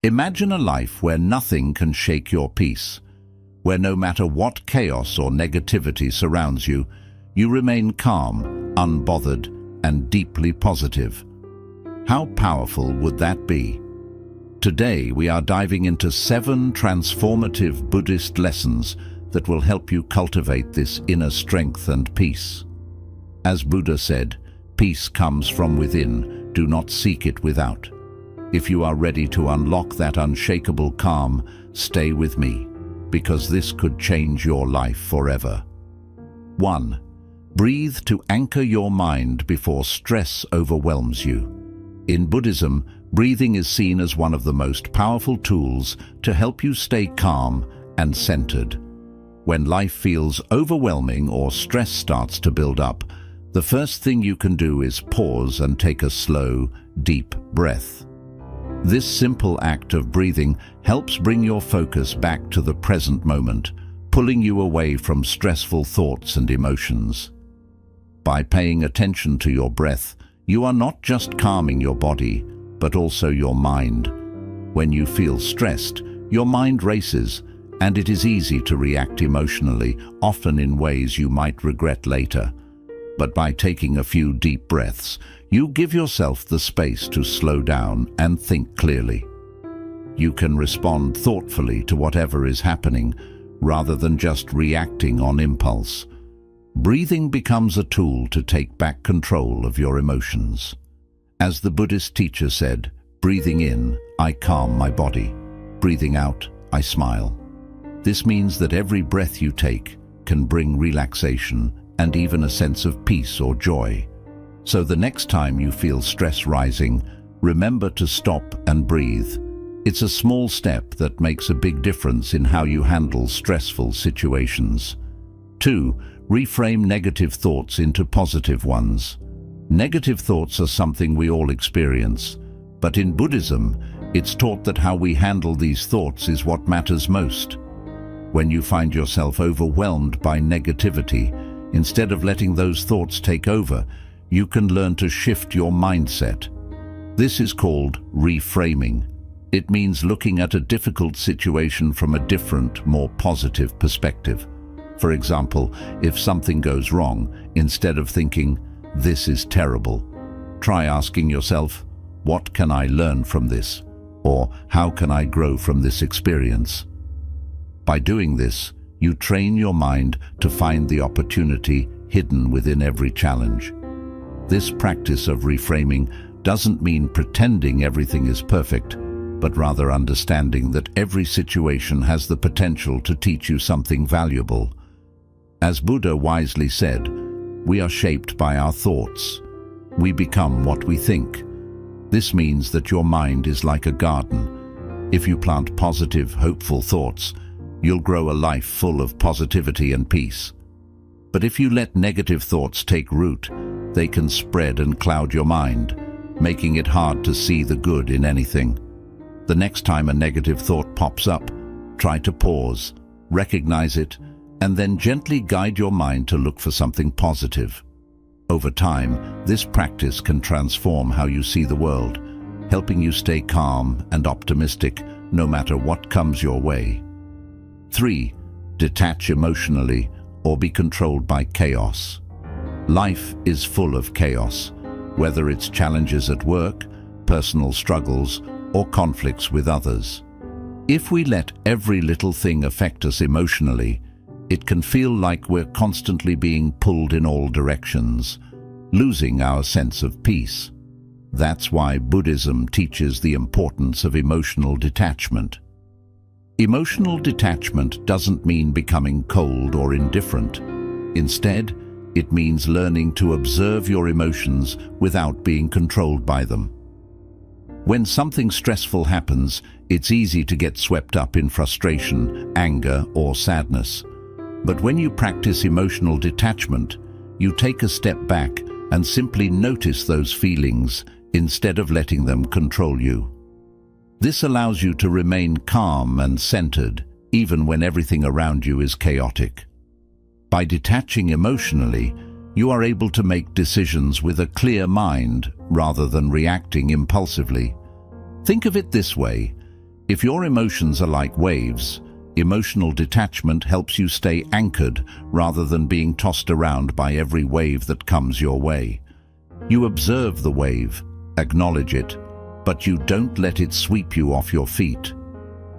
Imagine a life where nothing can shake your peace, where no matter what chaos or negativity surrounds you, you remain calm, unbothered, and deeply positive. How powerful would that be? Today, we are diving into 7 transformative Buddhist lessons that will help you cultivate this inner strength and peace. As Buddha said, peace comes from within, do not seek it without. If you are ready to unlock that unshakable calm, stay with me, because this could change your life forever. 1. Breathe to anchor your mind before stress overwhelms you. In Buddhism, breathing is seen as one of the most powerful tools to help you stay calm and centered. When life feels overwhelming or stress starts to build up, the first thing you can do is pause and take a slow, deep breath. This simple act of breathing helps bring your focus back to the present moment, pulling you away from stressful thoughts and emotions. By paying attention to your breath, you are not just calming your body, but also your mind. When you feel stressed, your mind races, and it is easy to react emotionally, often in ways you might regret later. But by taking a few deep breaths, you give yourself the space to slow down and think clearly. You can respond thoughtfully to whatever is happening, rather than just reacting on impulse. Breathing becomes a tool to take back control of your emotions. As the Buddhist teacher said, breathing in, I calm my body. Breathing out, I smile. This means that every breath you take can bring relaxation and even a sense of peace or joy. So the next time you feel stress rising, remember to stop and breathe. It's a small step that makes a big difference in how you handle stressful situations. 2. Reframe negative thoughts into positive ones. Negative thoughts are something we all experience, but in Buddhism, it's taught that how we handle these thoughts is what matters most. When you find yourself overwhelmed by negativity, instead of letting those thoughts take over, you can learn to shift your mindset. This is called reframing. It means looking at a difficult situation from a different, more positive perspective. For example, if something goes wrong, instead of thinking, "This is terrible," try asking yourself, "What can I learn from this?" Or, "How can I grow from this experience?" By doing this, you train your mind to find the opportunity hidden within every challenge. This practice of reframing doesn't mean pretending everything is perfect, but rather understanding that every situation has the potential to teach you something valuable. As Buddha wisely said, we are shaped by our thoughts. We become what we think. This means that your mind is like a garden. If you plant positive, hopeful thoughts, you'll grow a life full of positivity and peace. But if you let negative thoughts take root, they can spread and cloud your mind, making it hard to see the good in anything. The next time a negative thought pops up, try to pause, recognize it, and then gently guide your mind to look for something positive. Over time, this practice can transform how you see the world, helping you stay calm and optimistic no matter what comes your way. 3. Detach emotionally or be controlled by chaos. Life is full of chaos, whether it's challenges at work, personal struggles, or conflicts with others. If we let every little thing affect us emotionally, it can feel like we're constantly being pulled in all directions, losing our sense of peace. That's why Buddhism teaches the importance of emotional detachment. Emotional detachment doesn't mean becoming cold or indifferent. Instead, it means learning to observe your emotions without being controlled by them. When something stressful happens, it's easy to get swept up in frustration, anger, or sadness. But when you practice emotional detachment, you take a step back and simply notice those feelings instead of letting them control you. This allows you to remain calm and centered, even when everything around you is chaotic. By detaching emotionally, you are able to make decisions with a clear mind rather than reacting impulsively. Think of it this way: If your emotions are like waves, emotional detachment helps you stay anchored rather than being tossed around by every wave that comes your way. You observe the wave, acknowledge it, but you don't let it sweep you off your feet.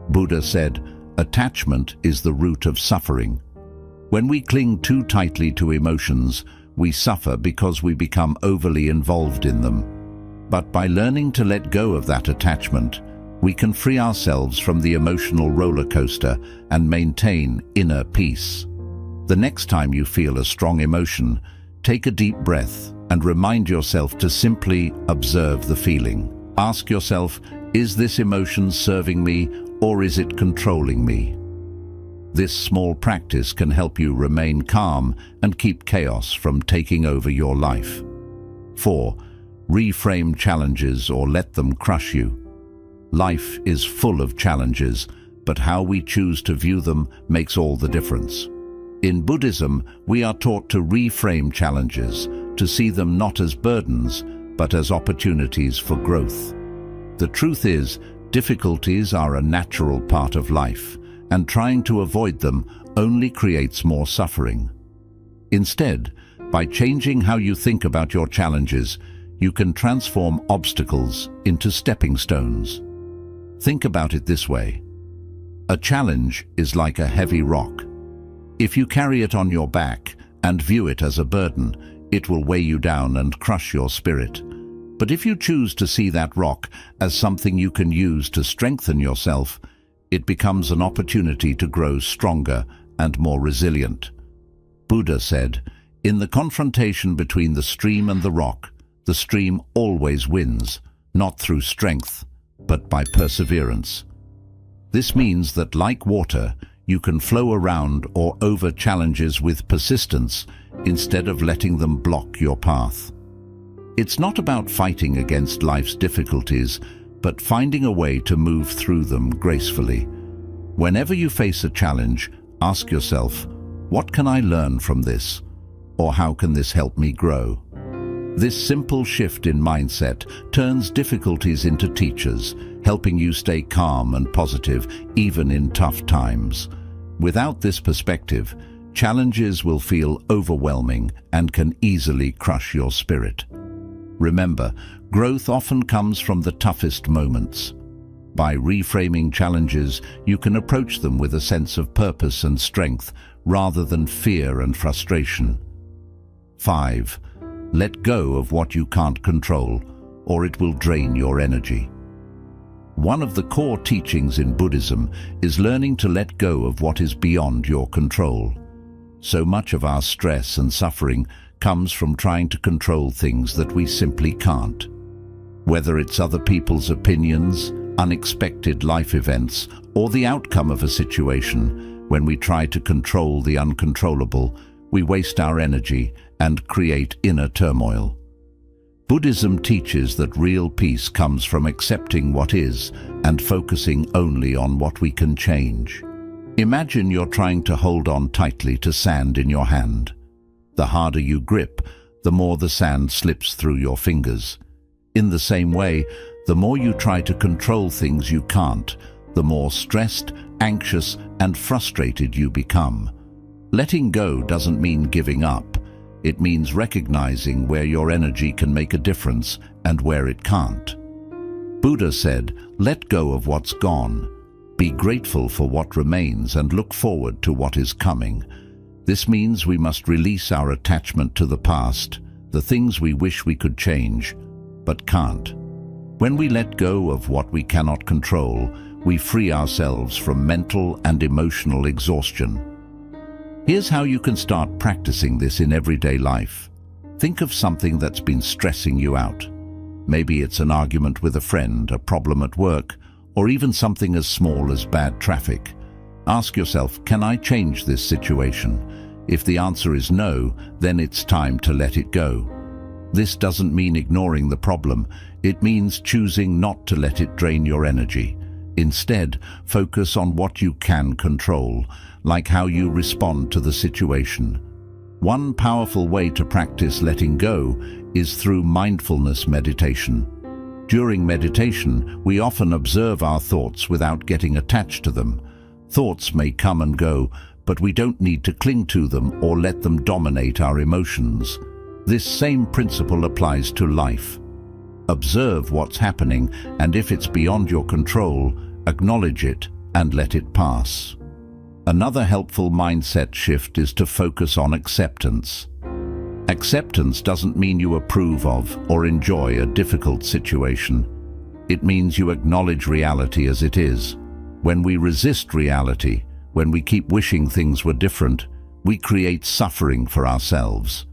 Buddha said, attachment is the root of suffering. When we cling too tightly to emotions, we suffer because we become overly involved in them. But by learning to let go of that attachment, we can free ourselves from the emotional roller coaster and maintain inner peace. The next time you feel a strong emotion, take a deep breath and remind yourself to simply observe the feeling. Ask yourself, is this emotion serving me or is it controlling me? This small practice can help you remain calm and keep chaos from taking over your life. 4. Reframe challenges or let them crush you. Life is full of challenges, but how we choose to view them makes all the difference. In Buddhism, we are taught to reframe challenges, to see them not as burdens, but as opportunities for growth. The truth is, difficulties are a natural part of life, and trying to avoid them only creates more suffering. Instead, by changing how you think about your challenges, you can transform obstacles into stepping stones. Think about it this way. A challenge is like a heavy rock. If you carry it on your back and view it as a burden, it will weigh you down and crush your spirit. But if you choose to see that rock as something you can use to strengthen yourself, it becomes an opportunity to grow stronger and more resilient. Buddha said, in the confrontation between the stream and the rock, the stream always wins, not through strength, but by perseverance. This means that, like water, you can flow around or over challenges with persistence instead of letting them block your path. It's not about fighting against life's difficulties, but finding a way to move through them gracefully. Whenever you face a challenge, ask yourself, what can I learn from this? Or how can this help me grow? This simple shift in mindset turns difficulties into teachers, helping you stay calm and positive even in tough times. Without this perspective, challenges will feel overwhelming and can easily crush your spirit. Remember, growth often comes from the toughest moments. By reframing challenges, you can approach them with a sense of purpose and strength rather than fear and frustration. 5. Let go of what you can't control, or it will drain your energy. One of the core teachings in Buddhism is learning to let go of what is beyond your control. So much of our stress and suffering comes from trying to control things that we simply can't. Whether it's other people's opinions, unexpected life events, or the outcome of a situation, when we try to control the uncontrollable, we waste our energy and create inner turmoil. Buddhism teaches that real peace comes from accepting what is and focusing only on what we can change. Imagine you're trying to hold on tightly to sand in your hand. The harder you grip, the more the sand slips through your fingers. In the same way, the more you try to control things you can't, the more stressed, anxious, and frustrated you become. Letting go doesn't mean giving up. It means recognizing where your energy can make a difference and where it can't. Buddha said, let go of what's gone. Be grateful for what remains and look forward to what is coming. This means we must release our attachment to the past, the things we wish we could change, but can't. When we let go of what we cannot control, we free ourselves from mental and emotional exhaustion. Here's how you can start practicing this in everyday life. Think of something that's been stressing you out. Maybe it's an argument with a friend, a problem at work, or even something as small as bad traffic. Ask yourself, can I change this situation? If the answer is no, then it's time to let it go. This doesn't mean ignoring the problem. It means choosing not to let it drain your energy. Instead, focus on what you can control, like how you respond to the situation. One powerful way to practice letting go is through mindfulness meditation. During meditation, we often observe our thoughts without getting attached to them. Thoughts may come and go, but we don't need to cling to them or let them dominate our emotions. This same principle applies to life. Observe what's happening, and if it's beyond your control, acknowledge it and let it pass. Another helpful mindset shift is to focus on acceptance. Acceptance doesn't mean you approve of or enjoy a difficult situation. It means you acknowledge reality as it is. When we resist reality, when we keep wishing things were different, we create suffering for ourselves.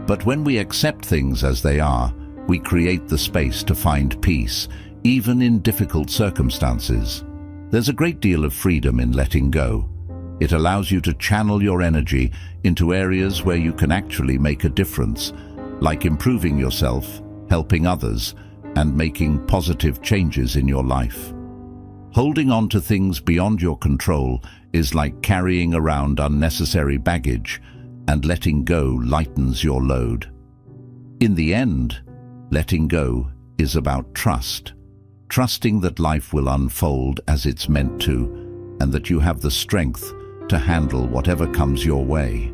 But when we accept things as they are, we create the space to find peace, even in difficult circumstances. There's a great deal of freedom in letting go. It allows you to channel your energy into areas where you can actually make a difference, like improving yourself, helping others, and making positive changes in your life. Holding on to things beyond your control is like carrying around unnecessary baggage, and letting go lightens your load. In the end, letting go is about trust. Trusting that life will unfold as it's meant to, and that you have the strength to handle whatever comes your way.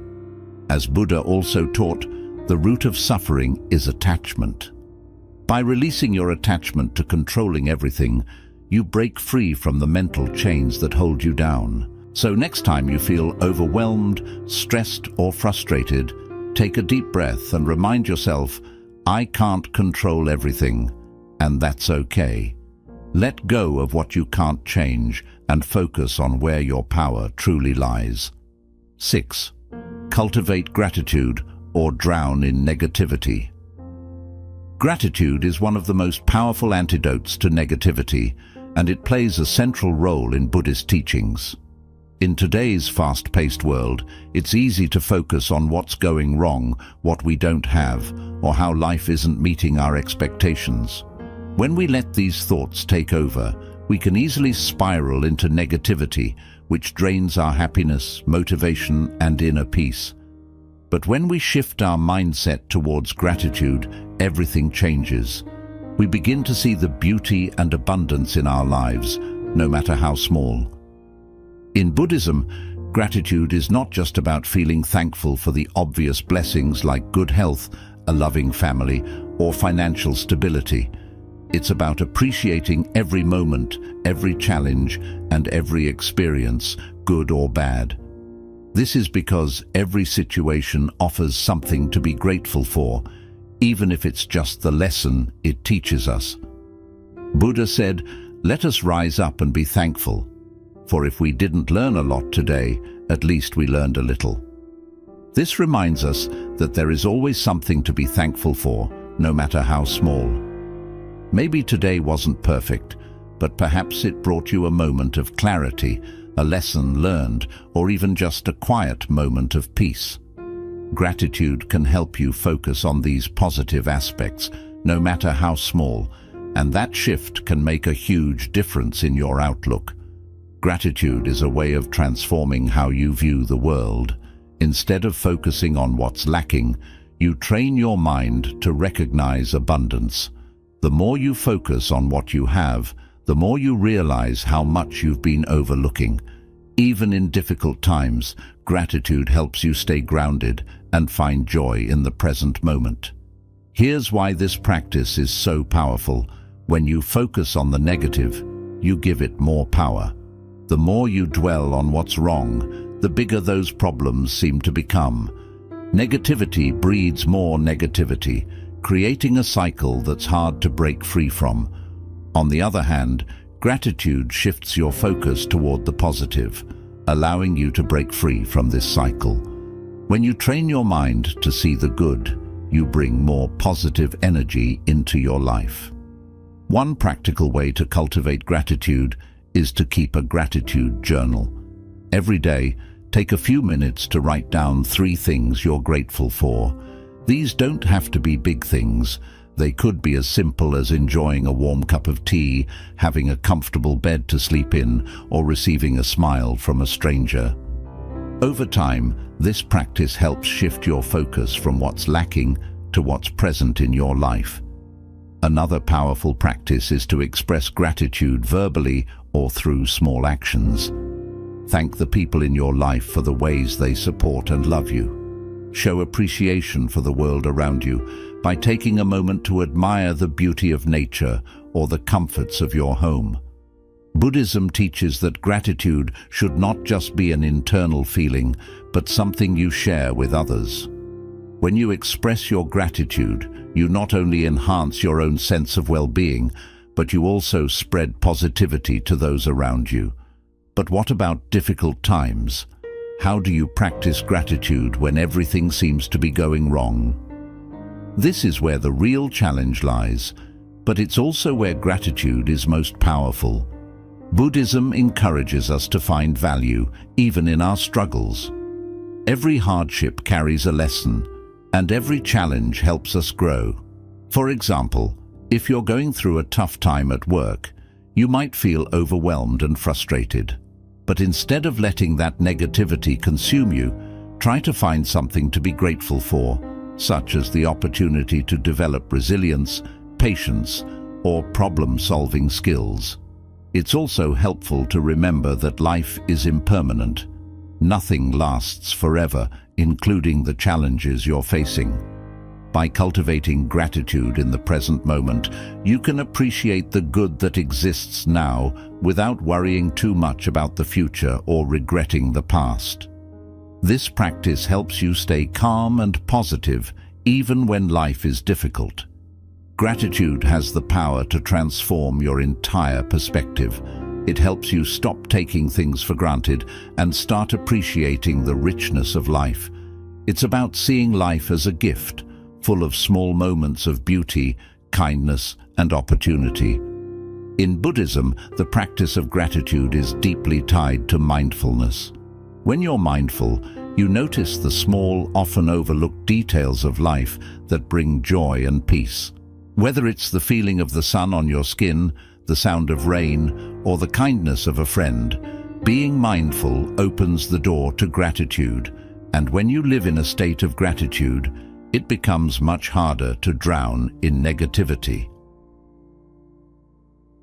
As Buddha also taught, the root of suffering is attachment. By releasing your attachment to controlling everything, you break free from the mental chains that hold you down. So next time you feel overwhelmed, stressed, or frustrated, take a deep breath and remind yourself, I can't control everything, and that's okay. Let go of what you can't change and focus on where your power truly lies. 6. Cultivate gratitude or drown in negativity. Gratitude is one of the most powerful antidotes to negativity, and it plays a central role in Buddhist teachings. In today's fast-paced world, it's easy to focus on what's going wrong, what we don't have, or how life isn't meeting our expectations. When we let these thoughts take over, we can easily spiral into negativity, which drains our happiness, motivation, and inner peace. But when we shift our mindset towards gratitude, everything changes. We begin to see the beauty and abundance in our lives, no matter how small. In Buddhism, gratitude is not just about feeling thankful for the obvious blessings like good health, a loving family, or financial stability. It's about appreciating every moment, every challenge, and every experience, good or bad. This is because every situation offers something to be grateful for, even if it's just the lesson it teaches us. Buddha said, "Let us rise up and be thankful, for if we didn't learn a lot today, at least we learned a little." This reminds us that there is always something to be thankful for, no matter how small. Maybe today wasn't perfect, but perhaps it brought you a moment of clarity, a lesson learned, or even just a quiet moment of peace. Gratitude can help you focus on these positive aspects, no matter how small, and that shift can make a huge difference in your outlook. Gratitude is a way of transforming how you view the world. Instead of focusing on what's lacking, you train your mind to recognize abundance. The more you focus on what you have, the more you realize how much you've been overlooking. Even in difficult times, gratitude helps you stay grounded and find joy in the present moment. Here's why this practice is so powerful. When you focus on the negative, you give it more power. The more you dwell on what's wrong, the bigger those problems seem to become. Negativity breeds more negativity, creating a cycle that's hard to break free from. On the other hand, gratitude shifts your focus toward the positive, allowing you to break free from this cycle. When you train your mind to see the good, you bring more positive energy into your life. One practical way to cultivate gratitude is to keep a gratitude journal. Every day, take a few minutes to write down 3 things you're grateful for. These don't have to be big things. They could be as simple as enjoying a warm cup of tea, having a comfortable bed to sleep in, or receiving a smile from a stranger. Over time, this practice helps shift your focus from what's lacking to what's present in your life. Another powerful practice is to express gratitude verbally or through small actions. Thank the people in your life for the ways they support and love you. Show appreciation for the world around you by taking a moment to admire the beauty of nature or the comforts of your home. Buddhism teaches that gratitude should not just be an internal feeling, but something you share with others. When you express your gratitude, you not only enhance your own sense of well-being, but you also spread positivity to those around you. But what about difficult times? How do you practice gratitude when everything seems to be going wrong? This is where the real challenge lies, but it's also where gratitude is most powerful. Buddhism encourages us to find value, even in our struggles. Every hardship carries a lesson, and every challenge helps us grow. For example, if you're going through a tough time at work, you might feel overwhelmed and frustrated. But instead of letting that negativity consume you, try to find something to be grateful for, such as the opportunity to develop resilience, patience, or problem-solving skills. It's also helpful to remember that life is impermanent. Nothing lasts forever, including the challenges you're facing. By cultivating gratitude in the present moment, you can appreciate the good that exists now without worrying too much about the future or regretting the past. This practice helps you stay calm and positive even when life is difficult. Gratitude has the power to transform your entire perspective. It helps you stop taking things for granted and start appreciating the richness of life. It's about seeing life as a gift, full of small moments of beauty, kindness, and opportunity. In Buddhism, the practice of gratitude is deeply tied to mindfulness. When you're mindful, you notice the small, often overlooked details of life that bring joy and peace. Whether it's the feeling of the sun on your skin, the sound of rain, or the kindness of a friend, being mindful opens the door to gratitude. And when you live in a state of gratitude, it becomes much harder to drown in negativity.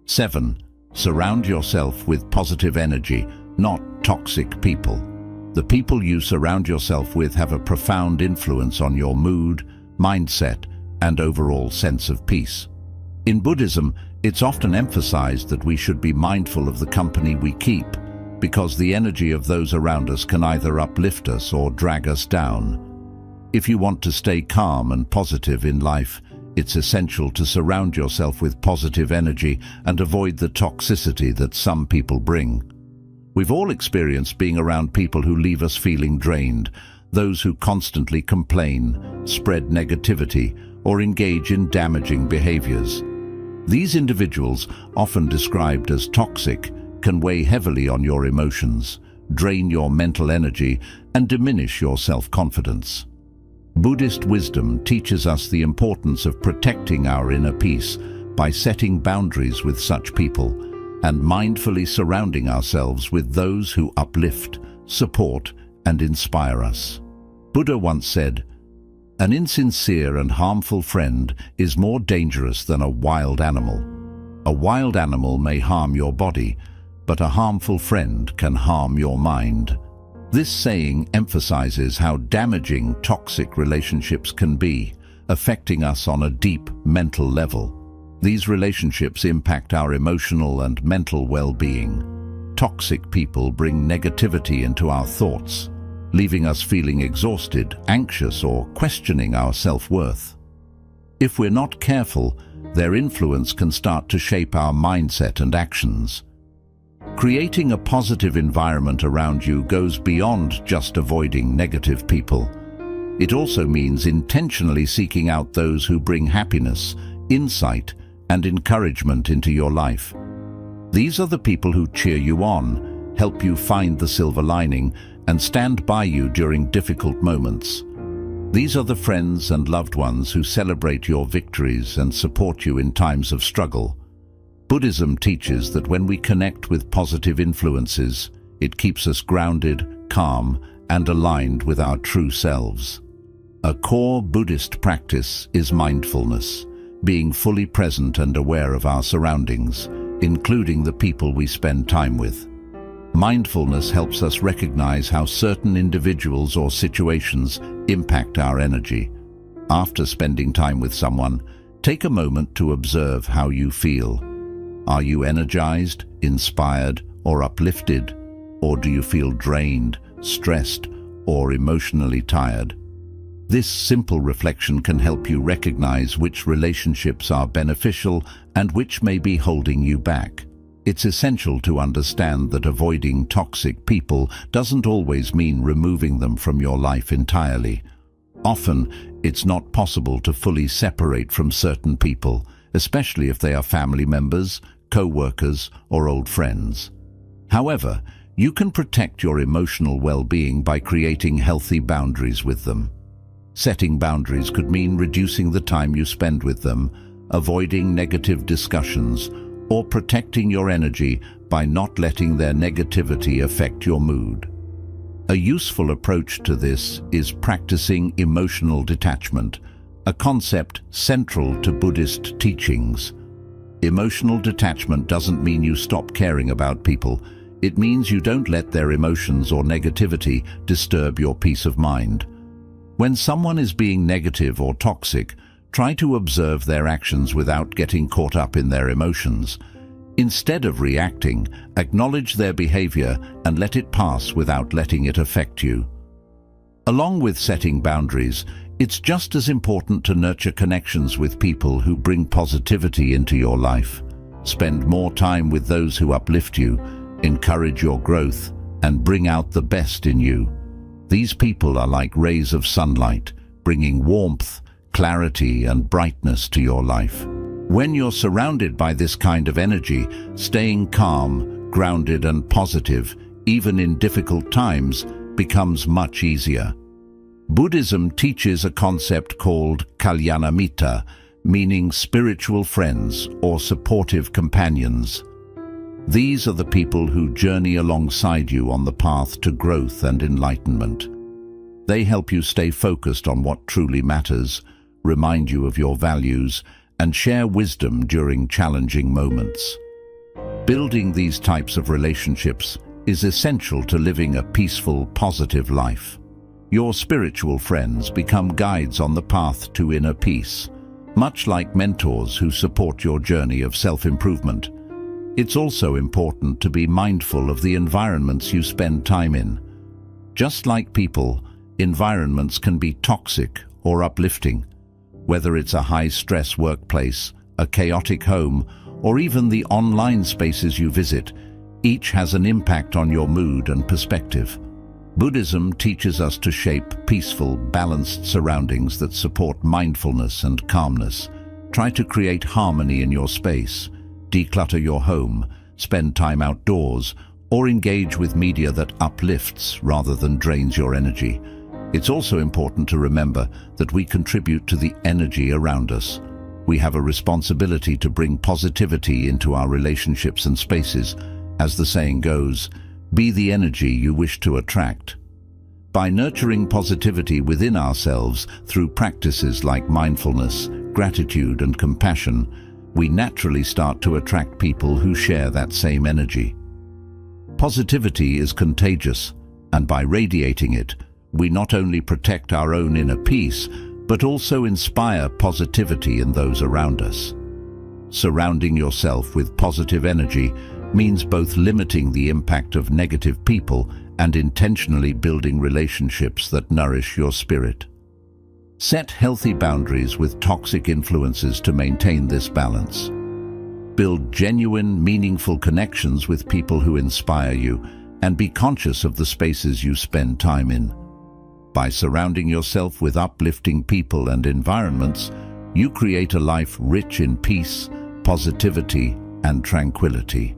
7. Surround yourself with positive energy, not toxic people. The people you surround yourself with have a profound influence on your mood, mindset, and overall sense of peace. In Buddhism, it's often emphasized that we should be mindful of the company we keep, because the energy of those around us can either uplift us or drag us down. If you want to stay calm and positive in life, it's essential to surround yourself with positive energy and avoid the toxicity that some people bring. We've all experienced being around people who leave us feeling drained, those who constantly complain, spread negativity, or engage in damaging behaviors. These individuals, often described as toxic, can weigh heavily on your emotions, drain your mental energy, and diminish your self-confidence. Buddhist wisdom teaches us the importance of protecting our inner peace by setting boundaries with such people and mindfully surrounding ourselves with those who uplift, support, and inspire us. Buddha once said, "An insincere and harmful friend is more dangerous than a wild animal. A wild animal may harm your body, but a harmful friend can harm your mind." This saying emphasizes how damaging toxic relationships can be, affecting us on a deep mental level. These relationships impact our emotional and mental well-being. Toxic people bring negativity into our thoughts, leaving us feeling exhausted, anxious, or questioning our self-worth. If we're not careful, their influence can start to shape our mindset and actions. Creating a positive environment around you goes beyond just avoiding negative people. It also means intentionally seeking out those who bring happiness, insight, and encouragement into your life. These are the people who cheer you on, help you find the silver lining, and stand by you during difficult moments. These are the friends and loved ones who celebrate your victories and support you in times of struggle. Buddhism teaches that when we connect with positive influences, it keeps us grounded, calm, and aligned with our true selves. A core Buddhist practice is mindfulness, being fully present and aware of our surroundings, including the people we spend time with. Mindfulness helps us recognize how certain individuals or situations impact our energy. After spending time with someone, take a moment to observe how you feel. Are you energized, inspired, or uplifted? Or do you feel drained, stressed, or emotionally tired? This simple reflection can help you recognize which relationships are beneficial and which may be holding you back. It's essential to understand that avoiding toxic people doesn't always mean removing them from your life entirely. Often, it's not possible to fully separate from certain people, especially if they are family members, co-workers, or old friends. However, you can protect your emotional well-being by creating healthy boundaries with them. Setting boundaries could mean reducing the time you spend with them, avoiding negative discussions, or protecting your energy by not letting their negativity affect your mood. A useful approach to this is practicing emotional detachment, a concept central to Buddhist teachings. Emotional detachment doesn't mean you stop caring about people. It means you don't let their emotions or negativity disturb your peace of mind. When someone is being negative or toxic, try to observe their actions without getting caught up in their emotions. Instead of reacting, acknowledge their behavior and let it pass without letting it affect you. Along with setting boundaries, it's just as important to nurture connections with people who bring positivity into your life. Spend more time with those who uplift you, encourage your growth, and bring out the best in you. These people are like rays of sunlight, bringing warmth, clarity, and brightness to your life. When you're surrounded by this kind of energy, staying calm, grounded, and positive, even in difficult times, becomes much easier. Buddhism teaches a concept called kalyanamitta, meaning spiritual friends or supportive companions. These are the people who journey alongside you on the path to growth and enlightenment. They help you stay focused on what truly matters, remind you of your values, and share wisdom during challenging moments. Building these types of relationships is essential to living a peaceful, positive life. Your spiritual friends become guides on the path to inner peace, much like mentors who support your journey of self-improvement. It's also important to be mindful of the environments you spend time in. Just like people, environments can be toxic or uplifting. Whether it's a high-stress workplace, a chaotic home, or even the online spaces you visit, each has an impact on your mood and perspective. Buddhism teaches us to shape peaceful, balanced surroundings that support mindfulness and calmness. Try to create harmony in your space. Declutter your home, spend time outdoors, or engage with media that uplifts rather than drains your energy. It's also important to remember that we contribute to the energy around us. We have a responsibility to bring positivity into our relationships and spaces. As the saying goes, be the energy you wish to attract. By nurturing positivity within ourselves through practices like mindfulness, gratitude, and compassion, we naturally start to attract people who share that same energy. Positivity is contagious, and by radiating it, we not only protect our own inner peace, but also inspire positivity in those around us. Surrounding yourself with positive energy means both limiting the impact of negative people and intentionally building relationships that nourish your spirit. Set healthy boundaries with toxic influences to maintain this balance. Build genuine, meaningful connections with people who inspire you, and be conscious of the spaces you spend time in. By surrounding yourself with uplifting people and environments, you create a life rich in peace, positivity, and tranquility.